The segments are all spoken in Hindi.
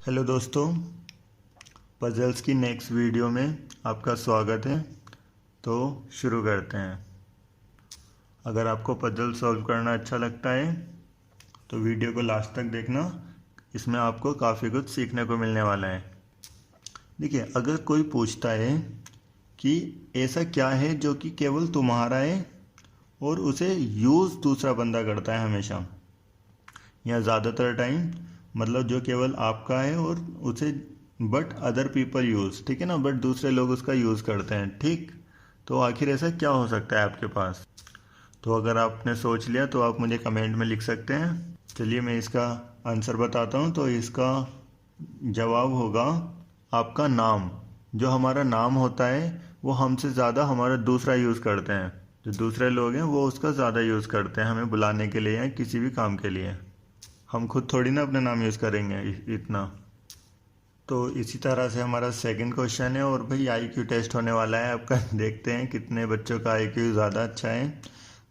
हेलो दोस्तों, पजल्स की नेक्स्ट वीडियो में आपका स्वागत है। तो शुरू करते हैं। अगर आपको पजल सॉल्व करना अच्छा लगता है तो वीडियो को लास्ट तक देखना, इसमें आपको काफ़ी कुछ सीखने को मिलने वाला है। देखिए, अगर कोई पूछता है कि ऐसा क्या है जो कि केवल तुम्हारा है और उसे यूज़ दूसरा बंदा करता है हमेशा या ज़्यादातर टाइम, मतलब जो केवल आपका है और उसे बट अदर पीपल यूज़, ठीक है ना, बट दूसरे लोग उसका यूज़ करते हैं, ठीक। तो आखिर ऐसा क्या हो सकता है आपके पास? तो अगर आपने सोच लिया तो आप मुझे कमेंट में लिख सकते हैं। चलिए मैं इसका आंसर बताता हूँ। तो इसका जवाब होगा आपका नाम। जो हमारा नाम होता है वो हमसे ज़्यादा हमारा दूसरा यूज़ करते हैं। जो दूसरे लोग हैं वो उसका ज़्यादा यूज़ करते हैं हमें बुलाने के लिए या किसी भी काम के लिए। हम खुद थोड़ी ना अपना नाम यूज़ करेंगे इतना। तो इसी तरह से हमारा सेकंड क्वेश्चन है, और भाई आईक्यू टेस्ट होने वाला है आपका। देखते हैं कितने बच्चों का आईक्यू ज़्यादा अच्छा है।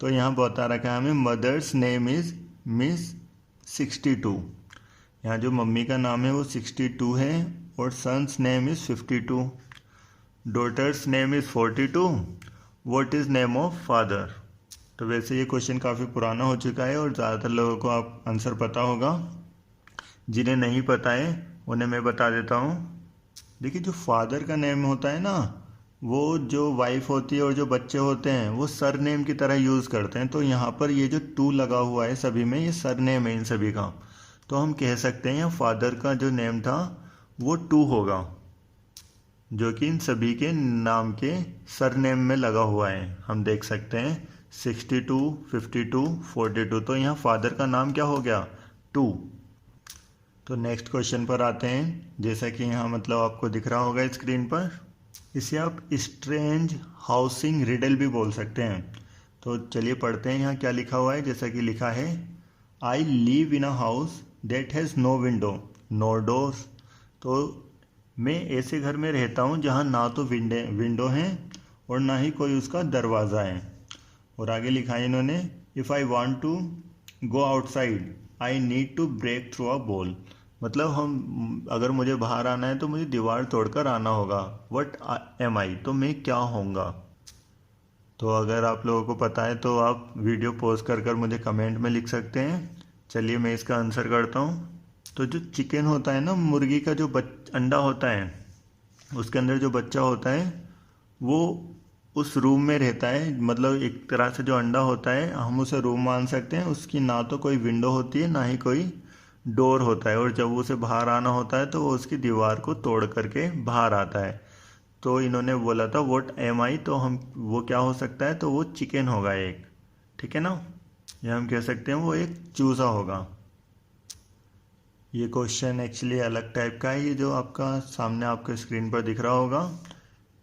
तो यहाँ बता रखा है हमें, मदर्स नेम इज़ मिस 62। यहाँ जो मम्मी का नाम है वो 62 है, और sons name is 52, daughters name is 42। What is name of father? तो वैसे ये क्वेश्चन काफ़ी पुराना हो चुका है और ज़्यादातर लोगों को आप आंसर पता होगा। जिन्हें नहीं पता है उन्हें मैं बता देता हूँ। देखिए, जो फादर का नेम होता है ना, वो जो वाइफ होती है और जो बच्चे होते हैं वो सर नेम की तरह यूज़ करते हैं। तो यहाँ पर ये जो टू लगा हुआ है सभी में, ये सर नेम है इन सभी का। तो हम कह सकते हैं यहाँ फादर का जो नेम था वो टू होगा, जो कि इन सभी के नाम के सर नेम में लगा हुआ है। हम देख सकते हैं 62, 52, 42। तो यहाँ फादर का नाम क्या हो गया? टू। तो नेक्स्ट क्वेश्चन पर आते हैं। जैसा कि यहाँ मतलब आपको दिख रहा होगा स्क्रीन पर, इसे आप स्ट्रेंज हाउसिंग रिडल भी बोल सकते हैं। तो चलिए पढ़ते हैं यहाँ क्या लिखा हुआ है। जैसा कि लिखा है, I live in a house that has no window no doors. तो मैं ऐसे घर में रहता हूँ जहाँ ना तो विंडो हैं और ना ही कोई उसका दरवाज़ा है। और आगे लिखा है इन्होंने, if I want to go outside I need to break through a ball. मतलब हम अगर मुझे बाहर आना है तो मुझे दीवार तोड़कर आना होगा। वट एम आई, तो मैं क्या होऊंगा? तो अगर आप लोगों को पता है तो आप वीडियो पॉज कर मुझे कमेंट में लिख सकते हैं। चलिए मैं इसका आंसर करता हूँ। तो जो चिकन होता है ना, मुर्गी का जो अंडा होता है, उसके अंदर जो बच्चा होता है वो उस रूम में रहता है। मतलब एक तरह से जो अंडा होता है हम उसे रूम मान सकते हैं। उसकी ना तो कोई विंडो होती है ना ही कोई डोर होता है, और जब उसे बाहर आना होता है तो वो उसकी दीवार को तोड़ करके बाहर आता है। तो इन्होंने बोला था व्हाट एम आई, तो हम वो क्या हो सकता है? तो वो चिकन होगा एक, ठीक है ना, या हम कह सकते हैं वो एक चूज़ा होगा। ये क्वेश्चन एक्चुअली अलग टाइप का है। ये जो आपका सामने आपके स्क्रीन पर दिख रहा होगा,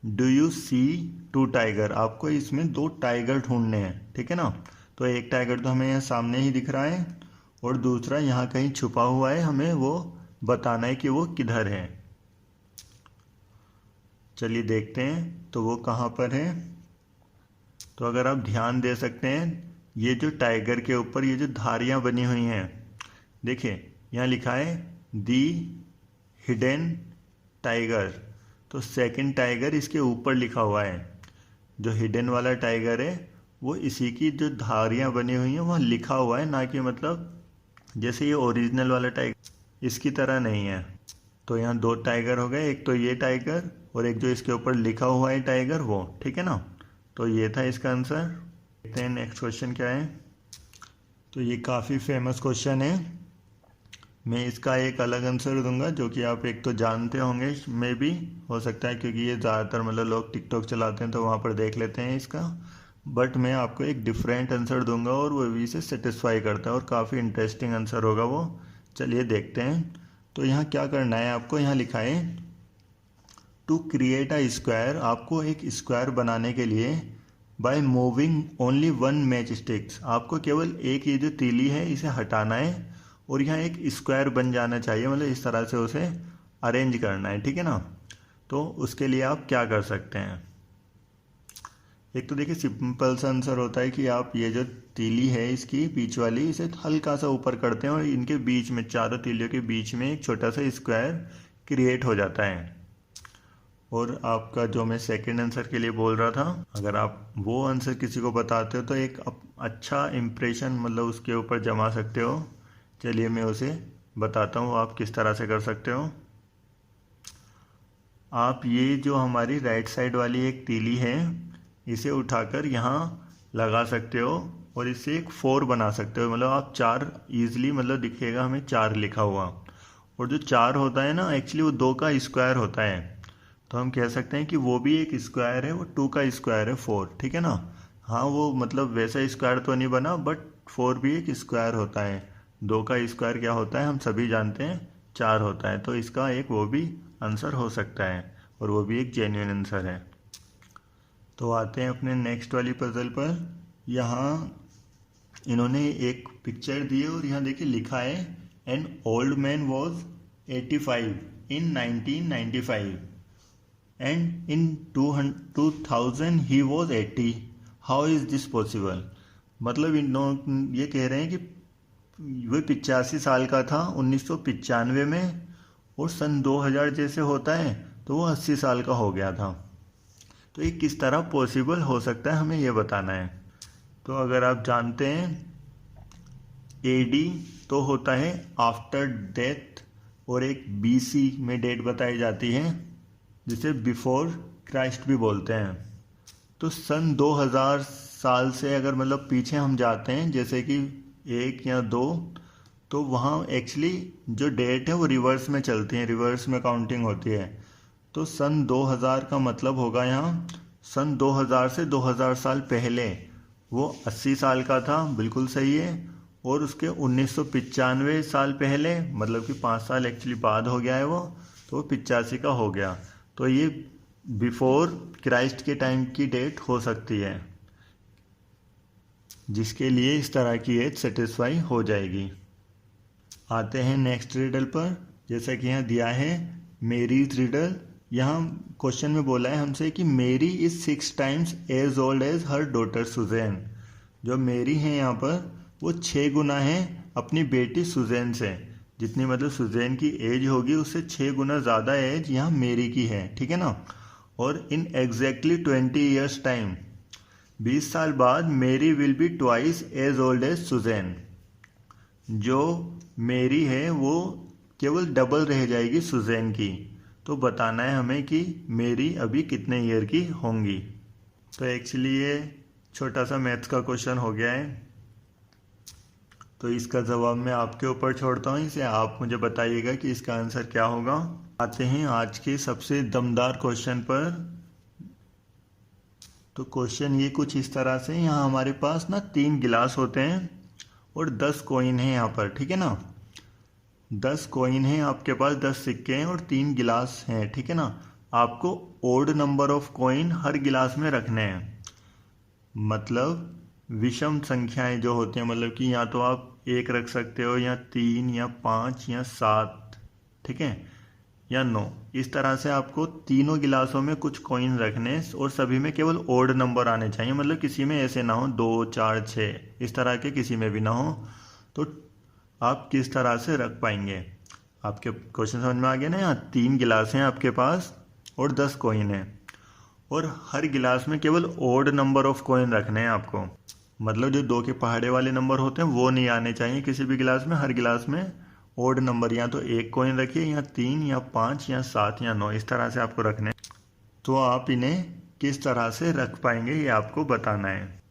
do you see two tiger, आपको इसमें दो टाइगर ढूंढने हैं, ठीक है ना। तो एक टाइगर तो हमें यहाँ सामने ही दिख रहा है और दूसरा यहाँ कहीं छुपा हुआ है, हमें वो बताना है कि वो किधर है। चलिए देखते हैं तो वो कहाँ पर है। तो अगर आप ध्यान दे सकते हैं, ये जो टाइगर के ऊपर ये जो धारियाँ बनी हुई हैं, देखिए यहाँ लिखा है दी हिडन टाइगर। तो सेकंड टाइगर इसके ऊपर लिखा हुआ है। जो हिडन वाला टाइगर है वो इसी की जो धारियाँ बनी हुई हैं वहाँ लिखा हुआ है, ना कि मतलब जैसे ये ओरिजिनल वाला टाइगर इसकी तरह नहीं है। तो यहाँ दो टाइगर हो गए, एक तो ये टाइगर और एक जो इसके ऊपर लिखा हुआ है टाइगर, वो, ठीक है ना। तो ये था इसका आंसर। देखते हैं नेक्स्ट क्वेश्चन क्या है। तो ये काफ़ी फेमस क्वेश्चन है। मैं इसका एक अलग आंसर दूंगा जो कि आप एक तो जानते होंगे, मे भी हो सकता है, क्योंकि ये ज़्यादातर मतलब लोग टिकटॉक चलाते हैं तो वहाँ पर देख लेते हैं इसका। बट मैं आपको एक डिफरेंट आंसर दूंगा और वो भी इसे सेटिस्फाई करता है और काफ़ी इंटरेस्टिंग आंसर होगा वो। चलिए देखते हैं। तो यहाँ क्या करना है आपको, यहाँ लिखा है टू क्रिएट अ स्क्वायर। आपको एक स्क्वायर बनाने के लिए by moving only one match sticks, आपको केवल एक ये जो तीली है इसे हटाना है और यहाँ एक स्क्वायर बन जाना चाहिए। मतलब इस तरह से उसे अरेंज करना है, ठीक है ना। तो उसके लिए आप क्या कर सकते हैं, एक तो देखिए सिंपल सा आंसर होता है कि आप ये जो तीली है इसकी बीच वाली, इसे हल्का सा ऊपर करते हैं और इनके बीच में, चारों तीलियों के बीच में एक छोटा सा स्क्वायर क्रिएट हो जाता है। और आपका जो मैं सेकंड आंसर के लिए बोल रहा था, अगर आप वो आंसर किसी को बताते हो तो एक अच्छा इम्प्रेशन मतलब उसके ऊपर जमा सकते हो। चलिए मैं उसे बताता हूँ आप किस तरह से कर सकते हो। आप ये जो हमारी राइट साइड वाली एक तीली है, इसे उठाकर यहाँ लगा सकते हो और इससे एक 4 बना सकते हो। मतलब आप 4 ईजिली, मतलब दिखेगा हमें 4 लिखा हुआ। और जो 4 होता है ना, एक्चुअली वो 2 का स्क्वायर होता है। तो हम कह सकते हैं कि वो भी एक स्क्वायर है, वो 2 का स्क्वायर है 4, ठीक है ना। हाँ, वो मतलब वैसा स्क्वायर तो नहीं बना, बट 4 भी एक स्क्वायर होता है। 2 का स्क्वायर क्या होता है हम सभी जानते हैं, 4 होता है। तो इसका एक वो भी आंसर हो सकता है और वो भी एक जेन्युइन आंसर है। तो आते हैं अपने नेक्स्ट वाली पजल पर। यहाँ इन्होंने एक पिक्चर दी है और यहाँ देखिए लिखा है an old man was 85 in 1995 and in 2000 he was 80। How is this possible. मतलब ये कह रहे हैं कि वह 85 साल का था 1995 में, और सन 2000 जैसे होता है तो वो 80 साल का हो गया था। तो ये किस तरह पॉसिबल हो सकता है, हमें ये बताना है। तो अगर आप जानते हैं एडी तो होता है आफ्टर डेथ, और एक बीसी में डेट बताई जाती है जिसे बिफोर क्राइस्ट भी बोलते हैं। तो सन 2000 साल से अगर मतलब पीछे हम जाते हैं, जैसे कि 1 या 2, तो वहाँ एक्चुअली जो डेट है वो रिवर्स में चलती है, रिवर्स में काउंटिंग होती है। तो सन 2000 का मतलब होगा यहाँ सन 2000 से 2000 साल पहले वो 80 साल का था, बिल्कुल सही है। और उसके 1995 साल पहले, मतलब कि 5 साल एक्चुअली बाद हो गया है वो, तो 85 का हो गया। तो ये बिफोर क्राइस्ट के टाइम की डेट हो सकती है, जिसके लिए इस तरह की एज सेटिस्फाई हो जाएगी। आते हैं नेक्स्ट रिडल पर। जैसा कि यहाँ दिया है मेरीज रिडल। यहाँ क्वेश्चन में बोला है हमसे कि Mary is 6 times as old as her daughter Susan. जो मेरी है यहाँ पर वो 6 गुना है अपनी बेटी सुजैन से। जितनी मतलब सुजैन की एज होगी उससे 6 गुना ज़्यादा एज यहाँ मेरी की है, ठीक है ना। और इन एग्जैक्टली 20 ईयर्स टाइम, 20 साल बाद Mary will be twice as old as Susan. जो मेरी है वो केवल डबल रह जाएगी सुजैन की। तो बताना है हमें कि मेरी अभी कितने ईयर की होंगी। तो एक्चुअली ये छोटा सा मैथ्स का क्वेश्चन हो गया है, तो इसका जवाब मैं आपके ऊपर छोड़ता हूँ। इसे आप मुझे बताइएगा कि इसका आंसर क्या होगा। आते हैं आज के सबसे दमदार क्वेश्चन पर। तो क्वेश्चन ये कुछ इस तरह से, यहाँ हमारे पास ना 3 गिलास होते हैं और 10 कॉइन है यहाँ पर, ठीक है ना। 10 कॉइन है आपके पास, 10 सिक्के हैं और 3 गिलास हैं, ठीक है ना। आपको ओड नंबर ऑफ कॉइन हर गिलास में रखने हैं। मतलब विषम संख्याएं जो होती हैं, मतलब कि या तो आप 1 रख सकते हो, या 3 या 5 या 7, ठीक है, या 9। इस तरह से आपको तीनों गिलासों में कुछ कॉइन रखने, और सभी में केवल ओड नंबर आने चाहिए। मतलब किसी में ऐसे ना हो 2, 4, 6, इस तरह के किसी में भी ना हो। तो आप किस तरह से रख पाएंगे। आपके क्वेश्चन समझ में आ गया ना। यहाँ 3 गिलास हैं आपके पास और 10 कॉइन है, और हर गिलास में केवल ओड नंबर ऑफ कॉइन रखने हैं आपको। मतलब जो 2 के पहाड़े वाले नंबर होते हैं वो नहीं आने चाहिए किसी भी गिलास में। हर गिलास में ओड नंबर, या तो 1 कॉइन रखिए, या 3 या 5 या 7 या 9, इस तरह से आपको रखने। तो आप इन्हें किस तरह से रख पाएंगे ये आपको बताना है।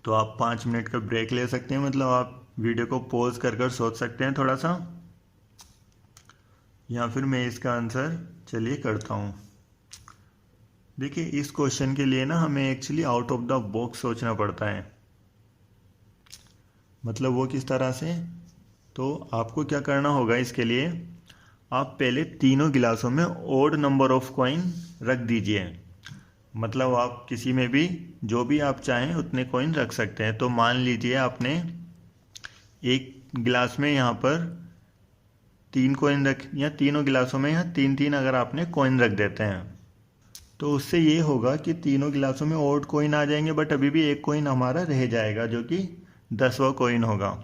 तो आप 5 मिनट का ब्रेक ले सकते हैं, मतलब आप वीडियो को पॉज कर सोच सकते हैं थोड़ा सा, या फिर मैं इसका आंसर चलिए करता हूँ। देखिए इस क्वेश्चन के लिए ना हमें actually out of the box सोचना पड़ता है। मतलब वो किस तरह से, तो आपको क्या करना होगा इसके लिए, आप पहले तीनों गिलासों में ओड नंबर ऑफ कॉइन रख दीजिए। मतलब आप किसी में भी जो भी आप चाहें उतने कॉइन रख सकते हैं। तो मान लीजिए आपने एक गिलास में यहाँ पर 3 कॉइन रख, या तीनों गिलासों में यहाँ 3-3 अगर आपने कॉइन रख देते हैं, तो उससे ये होगा कि तीनों गिलासों में ओड कॉइन आ जाएंगे, बट अभी भी एक कॉइन हमारा रह जाएगा जो कि 10वां कॉइन होगा।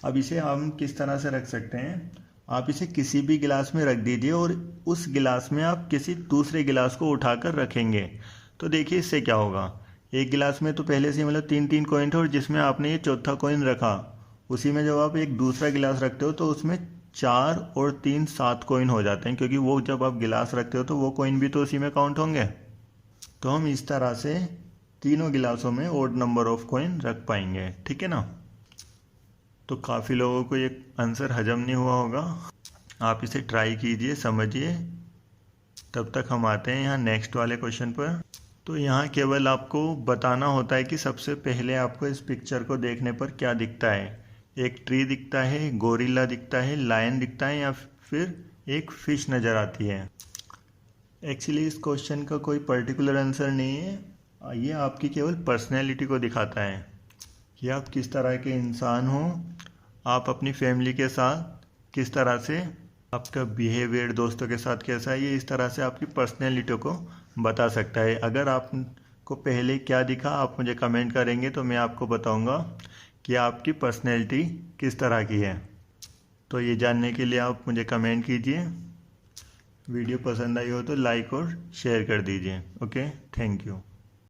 अब इसे हम किस तरह से रख सकते हैं, आप इसे किसी भी गिलास में रख दीजिए और उस गिलास में आप किसी दूसरे गिलास को उठाकर रखेंगे। तो देखिए इससे क्या होगा, एक गिलास में तो पहले से मतलब 3-3 कॉइन थे और जिसमें आपने ये चौथा कॉइन रखा, उसी में जब आप एक दूसरा गिलास रखते हो तो उसमें 4 और 3 7 कॉइन हो जाते हैं, क्योंकि वो जब आप गिलास रखते हो तो वो कॉइन भी तो उसी में काउंट होंगे। तो हम इस तरह से तीनों गिलासों में ओड नंबर ऑफ कॉइन रख पाएंगे, ठीक है ना। तो काफ़ी लोगों को ये आंसर हजम नहीं हुआ होगा, आप इसे ट्राई कीजिए, समझिए। तब तक हम आते हैं यहाँ नेक्स्ट वाले क्वेश्चन पर। तो यहाँ केवल आपको बताना होता है कि सबसे पहले आपको इस पिक्चर को देखने पर क्या दिखता है। एक ट्री दिखता है, गोरिल्ला दिखता है, लायन दिखता है, या फिर एक फिश नज़र आती है। एक्चुअली इस क्वेश्चन का कोई पर्टिकुलर आंसर नहीं है, ये आपकी केवल पर्सनैलिटी को दिखाता है कि आप किस तरह के इंसान हो, आप अपनी फैमिली के साथ किस तरह से, आपका बिहेवियर दोस्तों के साथ कैसा है, ये इस तरह से आपकी पर्सनैलिटी को बता सकता है। अगर आपको पहले क्या दिखा आप मुझे कमेंट करेंगे तो मैं आपको बताऊंगा कि आपकी पर्सनैलिटी किस तरह की है। तो ये जानने के लिए आप मुझे कमेंट कीजिए। वीडियो पसंद आई हो तो लाइक और शेयर कर दीजिए। Okay, thank you.